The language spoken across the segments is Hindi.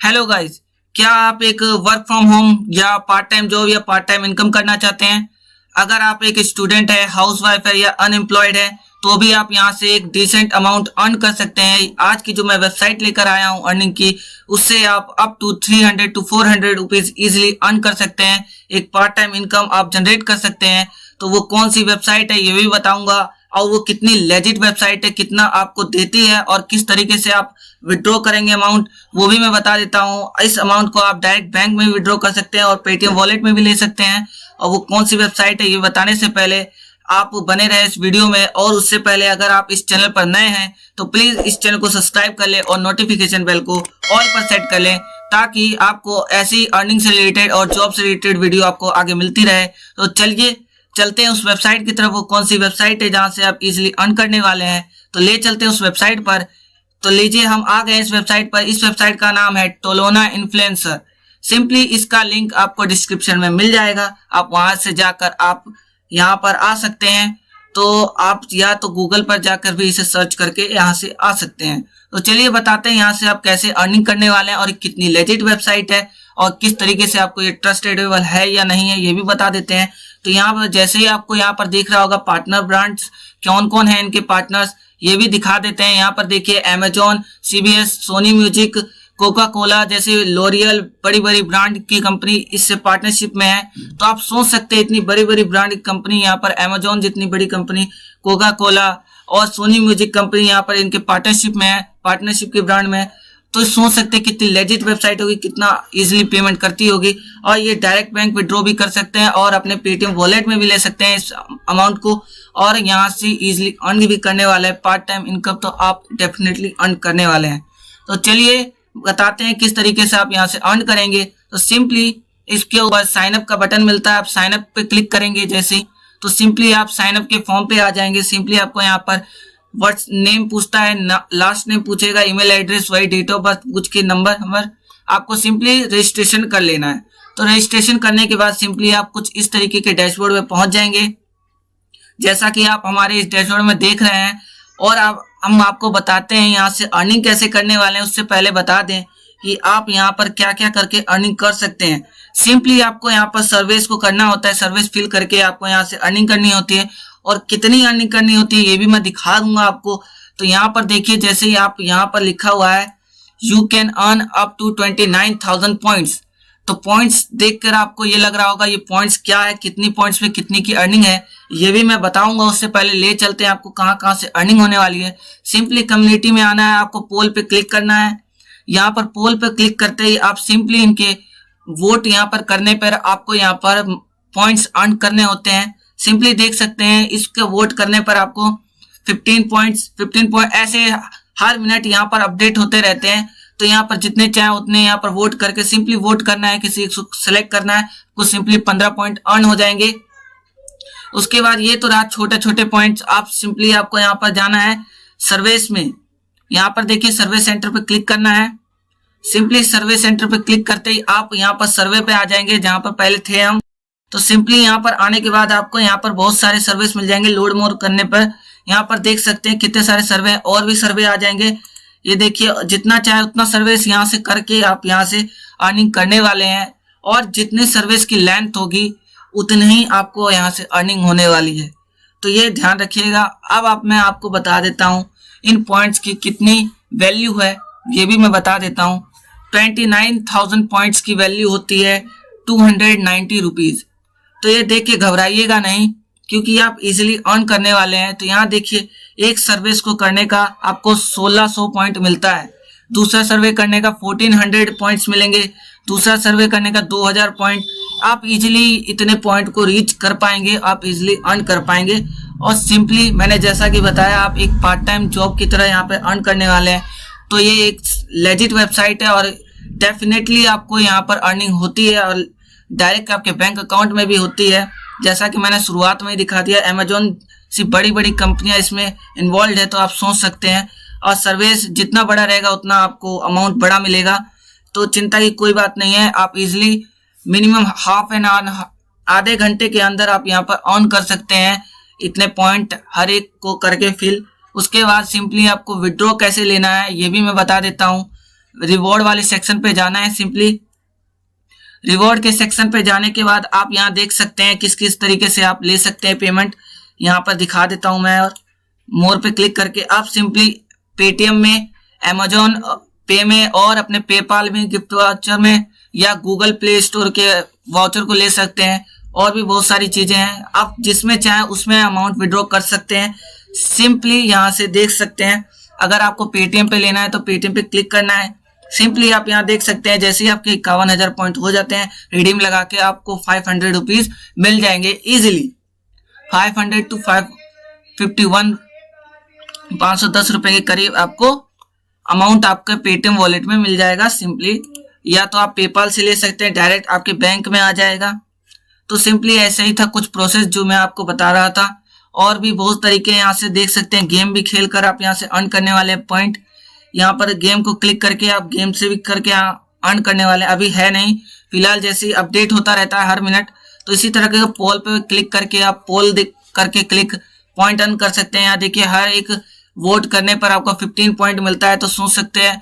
Hello guys. क्या आप एक वर्क फ्रॉम होम या पार्ट टाइम जॉब या पार्ट टाइम इनकम करना चाहते हैं? अगर आप एक स्टूडेंट है, हाउसवाइफ है या अनएम्प्लॉयड है तो भी आप यहां से एक डिसेंट अमाउंट अर्न कर सकते हैं। आज की जो मैं वेबसाइट लेकर आया हूं अर्निंग की, उससे आप up to 300 to 400 rupees easily earn कर सकते हैं। एक पार्ट टाइम इनकम आप जनरेट कर सकते हैं। तो वो कौन सी वेबसाइट है ये भी बताऊंगा, और वो कितनी लेजिट वेबसाइट है, कितना आपको देती है और किस तरीके से आप विड्रॉ करेंगे अमाउंट, वो भी मैं बता देता हूँ। इस अमाउंट को आप डायरेक्ट बैंक में विड्रॉ कर सकते हैं और पेटीएम वॉलेट में भी ले सकते हैं। और वो कौन सी वेबसाइट है ये बताने से पहले आप बने रहे इस वीडियो में, और उससे पहले अगर आप इस चैनल पर नए हैं तो प्लीज इस चैनल को सब्सक्राइब कर ले और नोटिफिकेशन बेल को ऑल पर सेट कर लें, ताकि आपको ऐसी अर्निंग से रिलेटेड और जॉब से रिलेटेड वीडियो आपको आगे मिलती रहे। तो चलिए चलते हैं उस वेबसाइट की तरफ। वो कौन सी वेबसाइट है जहां से आप इजिली अर्न करने वाले हैं, तो ले चलते हैं उस वेबसाइट पर। तो लीजिए हम आ गए इस वेबसाइट पर। इस वेबसाइट का नाम है टोलोना इन्फ्लुएंसर। सिंपली इसका लिंक आपको डिस्क्रिप्शन में मिल जाएगा, आप वहां से जाकर आप यहाँ पर आ सकते हैं। तो आप या तो गूगल पर जाकर भी इसे सर्च करके यहाँ से आ सकते हैं। तो चलिए बताते हैं यहाँ से आप कैसे अर्निंग करने वाले हैं और कितनी लेजिट वेबसाइट है और किस तरीके से आपको ये ट्रस्टेडेबल है या नहीं है ये भी बता देते हैं। तो यहाँ पर जैसे ही आपको यहाँ पर दिख रहा होगा पार्टनर ब्रांड्स, कौन कौन है इनके पार्टनर्स, ये भी दिखा देते हैं। यहाँ पर देखिए Amazon, CBS, Sony music, Coca Cola जैसे लोरियल बड़ी बड़ी ब्रांड की कंपनी इससे पार्टनरशिप में है। तो आप सोच सकते हैं इतनी बड़ी बड़ी ब्रांड की कंपनी, यहाँ पर अमेजॉन जितनी बड़ी कंपनी, कोका कोला और सोनी म्यूजिक कंपनी यहाँ पर इनके पार्टनरशिप में है, पार्टनरशिप के ब्रांड में है। तो सोच सकते हैं कितनी लेजिट वेबसाइट होगी, कितना इजीली पेमेंट करती होगी। और ये डायरेक्ट बैंक विड्रॉ भी कर सकते हैं और अपने पेटीएम वॉलेट में भी ले सकते हैं इस अमाउंट को, और यहाँ से इजीली अर्न भी करने वाले हैं। पार्ट टाइम इनकम तो आप डेफिनेटली अर्न करने वाले हैं। तो चलिए बताते हैं किस तरीके से आप यहाँ से अर्न करेंगे। तो सिंपली इसके ऊपर साइन अप का बटन मिलता है, आप साइन अप पे क्लिक करेंगे जैसे ही, तो सिंपली आप साइन अप के फॉर्म पे आ जाएंगे। सिंपली आपको यहाँ पर व्हाट्स नेम पूछता है, लास्ट नेम पूछेगा, ईमेल एड्रेस, वही डेट ऑफ बर्थ पूछ के नंबर आपको सिंपली रजिस्ट्रेशन कर लेना है। तो रजिस्ट्रेशन करने के बाद सिंपली आप कुछ इस तरीके के डैशबोर्ड में पहुंच जाएंगे, जैसा कि आप हमारे इस डैशबोर्ड में देख रहे हैं। और आप हम आपको बताते हैं यहाँ से अर्निंग कैसे करने वाले हैं। उससे पहले बता दें कि आप यहाँ पर क्या क्या करके अर्निंग कर सकते हैं। सिंपली आपको यहाँ पर सर्विस को करना होता है, सर्विस फिल करके आपको यहाँ से अर्निंग करनी होती है, और कितनी अर्निंग करनी होती है ये भी मैं दिखा दूंगा आपको। तो यहाँ पर देखिए जैसे ही आप यहाँ पर लिखा हुआ है you can earn up to 29,000 points. तो पॉइंट्स देखकर आपको ये लग रहा होगा ये पॉइंट्स क्या है, कितनी पॉइंट्स में कितनी की अर्निंग है, ये भी मैं बताऊंगा। उससे पहले ले चलते हैं आपको कहाँ कहाँ से अर्निंग होने वाली है। सिंपली कम्युनिटी में आना है, आपको पोल पे क्लिक करना है। यहाँ पर पोल पे क्लिक करते ही आप सिंपली इनके वोट यहाँ पर करने पर आपको यहाँ पर पॉइंट्स अर्न करने होते हैं। सिंपली देख सकते हैं इसके वोट करने पर आपको 15 पॉइंट ऐसे हर मिनट यहाँ पर अपडेट होते रहते हैं। तो यहाँ पर जितने चाहे उतने यहाँ पर वोट करके सिंपली वोट करना है, किसी को सिलेक्ट करना है, कुछ सिंपली 15 पॉइंट अर्न हो जाएंगे। उसके बाद ये तो रहा छोटे छोटे पॉइंट्स। आप सिंपली आपको यहाँ पर जाना है सर्विस में। यहाँ पर देखिए सर्वे सेंटर पर क्लिक करना है। सिंपली सर्वे सेंटर पर क्लिक करते ही आप यहाँ पर सर्वे पे आ जाएंगे जहां पर पहले थे हम। तो सिंपली यहाँ पर आने के बाद आपको यहाँ पर बहुत सारे सर्विस मिल जाएंगे। लोड मोर करने पर यहाँ पर देख सकते हैं कितने सारे सर्वे, और भी सर्वे आ जाएंगे। ये देखिए जितना चाहे उतना सर्विस यहाँ से करके आप यहाँ से अर्निंग करने वाले हैं, और जितनी सर्विस की लेंथ होगी उतनी ही आपको यहाँ से अर्निंग होने वाली है। तो ये ध्यान रखिएगा। अब मैं आपको बता देता हूँ इन पॉइंट्स की कितनी वैल्यू है, ये भी मैं बता देता हूँ। 29,000 पॉइंट्स की वैल्यू होती है 290 रुपीज। तो ये देख के घबराइएगा नहीं, क्योंकि आप इजीली अर्न करने वाले हैं। तो यहाँ देखिए एक सर्विस को करने का आपको 1600 पॉइंट मिलता है, दूसरा सर्वे करने का 1400 पॉइंट्स मिलेंगे, दूसरा सर्वे करने का 2000 पॉइंट। आप इजीली इतने पॉइंट को रीच कर पाएंगे, आप इजीली अर्न कर पाएंगे। और सिंपली मैंने जैसा कि बताया आप एक पार्ट टाइम जॉब की तरह यहाँ पे अर्न करने वाले हैं। तो ये एक लेजिट वेबसाइट है और डेफिनेटली आपको यहाँ पर अर्निंग होती है, और डायरेक्ट आपके बैंक अकाउंट में भी होती है। जैसा कि मैंने शुरुआत में ही दिखा दिया, अमेजोन से बड़ी बड़ी कंपनियां इसमें इन्वॉल्व है, तो आप सोच सकते हैं। और सर्विस जितना बड़ा रहेगा उतना आपको अमाउंट बड़ा मिलेगा। तो चिंता की कोई बात नहीं है, आप easily minimum half an hour, आधे घंटे के अंदर आप यहाँ पर अर्न कर सकते हैं इतने पॉइंट हर एक को करके फिल। उसके बाद सिंपली आपको विड्रॉ कैसे लेना है ये भी मैं बता देता हूँ। रिवॉर्ड वाले सेक्शन पे जाना है। सिंपली रिवॉर्ड के सेक्शन पे जाने के बाद आप यहाँ देख सकते हैं किस किस तरीके से आप ले सकते हैं पेमेंट। यहाँ पर दिखा देता हूं मैं, और मोर पे क्लिक करके आप सिंपली पेटीएम में, अमेजॉन पे में और अपने पेपाल में, गिफ्ट वाउचर में या गूगल प्ले स्टोर के वाउचर को ले सकते हैं। और भी बहुत सारी चीजें हैं, आप जिसमें चाहें उसमें अमाउंट विड्रॉ कर सकते हैं। सिंपली यहाँ से देख सकते हैं, अगर आपको पेटीएम पे लेना है तो पेटीएम पे क्लिक करना है। सिंपली आप यहाँ देख सकते हैं जैसे ही आपके 51,000 पॉइंट हो जाते हैं, रिडीम लगा के आपको 500 रुपीज मिल जाएंगे इजिली। 500 to 551, 510 रुपए के करीब आपको अमाउंट आपके पेटीएम वॉलेट में मिल जाएगा। सिंपली या तो आप पेपाल से ले सकते हैं, डायरेक्ट आपके बैंक में आ जाएगा। तो सिंपली ऐसे ही था कुछ प्रोसेस जो मैं आपको बता रहा था। और भी बहुत तरीके यहाँ से देख सकते हैं, गेम भी खेल कर आप यहाँ से अर्न करने वाले हैं पॉइंट। यहाँ पर गेम को क्लिक करके आप गेम से भी करके अर्न करने वाले हैं। अभी है नहीं फिलहाल, जैसे अपडेट होता रहता है हर मिनट। तो इसी तरह के पोल पे क्लिक करके आप पोल करके क्लिक पॉइंट अर्न कर सकते हैं। यहाँ देखिए हर एक वोट करने पर आपको 15 पॉइंट मिलता है। तो सोच सकते हैं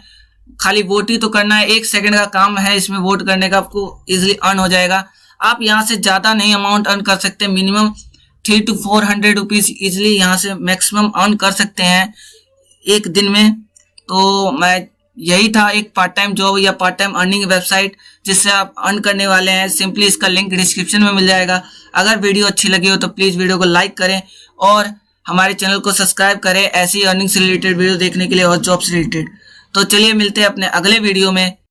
खाली वोट ही तो करना है, 1 सेकंड का काम है इसमें वोट करने का, आपको इजिली अर्न हो जाएगा। आप यहाँ से ज्यादा नहीं अमाउंट अर्न कर सकते, मिनिमम 300 to 400 रुपीज इजिली यहाँ से मैक्सिमम अर्न कर सकते हैं एक दिन में। तो मैं यही था एक पार्ट टाइम जॉब या पार्ट टाइम अर्निंग वेबसाइट जिससे आप अर्न करने वाले हैं। सिंपली इसका लिंक डिस्क्रिप्शन में मिल जाएगा। अगर वीडियो अच्छी लगी हो तो प्लीज वीडियो को लाइक करें और हमारे चैनल को सब्सक्राइब करें ऐसी अर्निंग से रिलेटेड वीडियो देखने के लिए और जॉब से रिलेटेड। तो चलिए मिलते हैं अपने अगले वीडियो में।